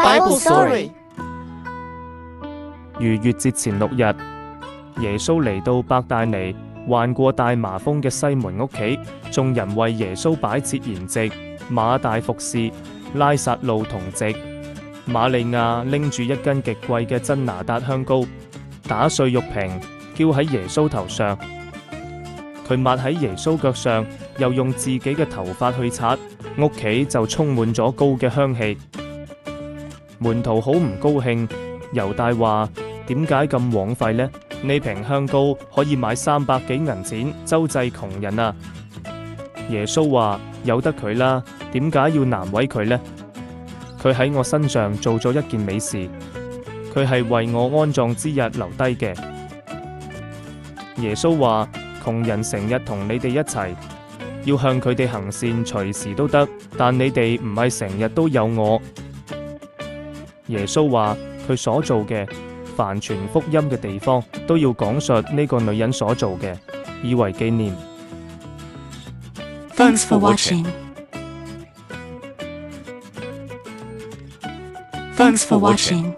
Bible Story。逾越節前6日，耶穌嚟到伯大尼患過大麻風嘅西門屋企，眾人為耶穌擺設筵席，馬大服侍，拉撒路同席。瑪利亞拎住一斤極貴嘅真拿達香膏，打碎玉瓶，澆喺耶穌頭上。佢抹喺耶穌腳上，又用自己嘅頭髮去擦，屋企就充滿咗膏嘅香氣。門徒好唔高興，猶大話：點解咁枉費呢？呢瓶香膏可以買300幾銀錢，周濟窮人啊！耶穌話：由得佢啦，點解要難為佢呢？佢喺我身上做咗一件美事，佢係為我安葬之日留低嘅。耶穌話：窮人成日同你哋一齊，要向佢哋行善，隨時都得，但你哋唔係成日都有我。耶穌話：佢所做嘅，凡傳福音嘅地方，都要講述呢個女人所做嘅，以為紀念。Thanks for watching. Thanks for watching.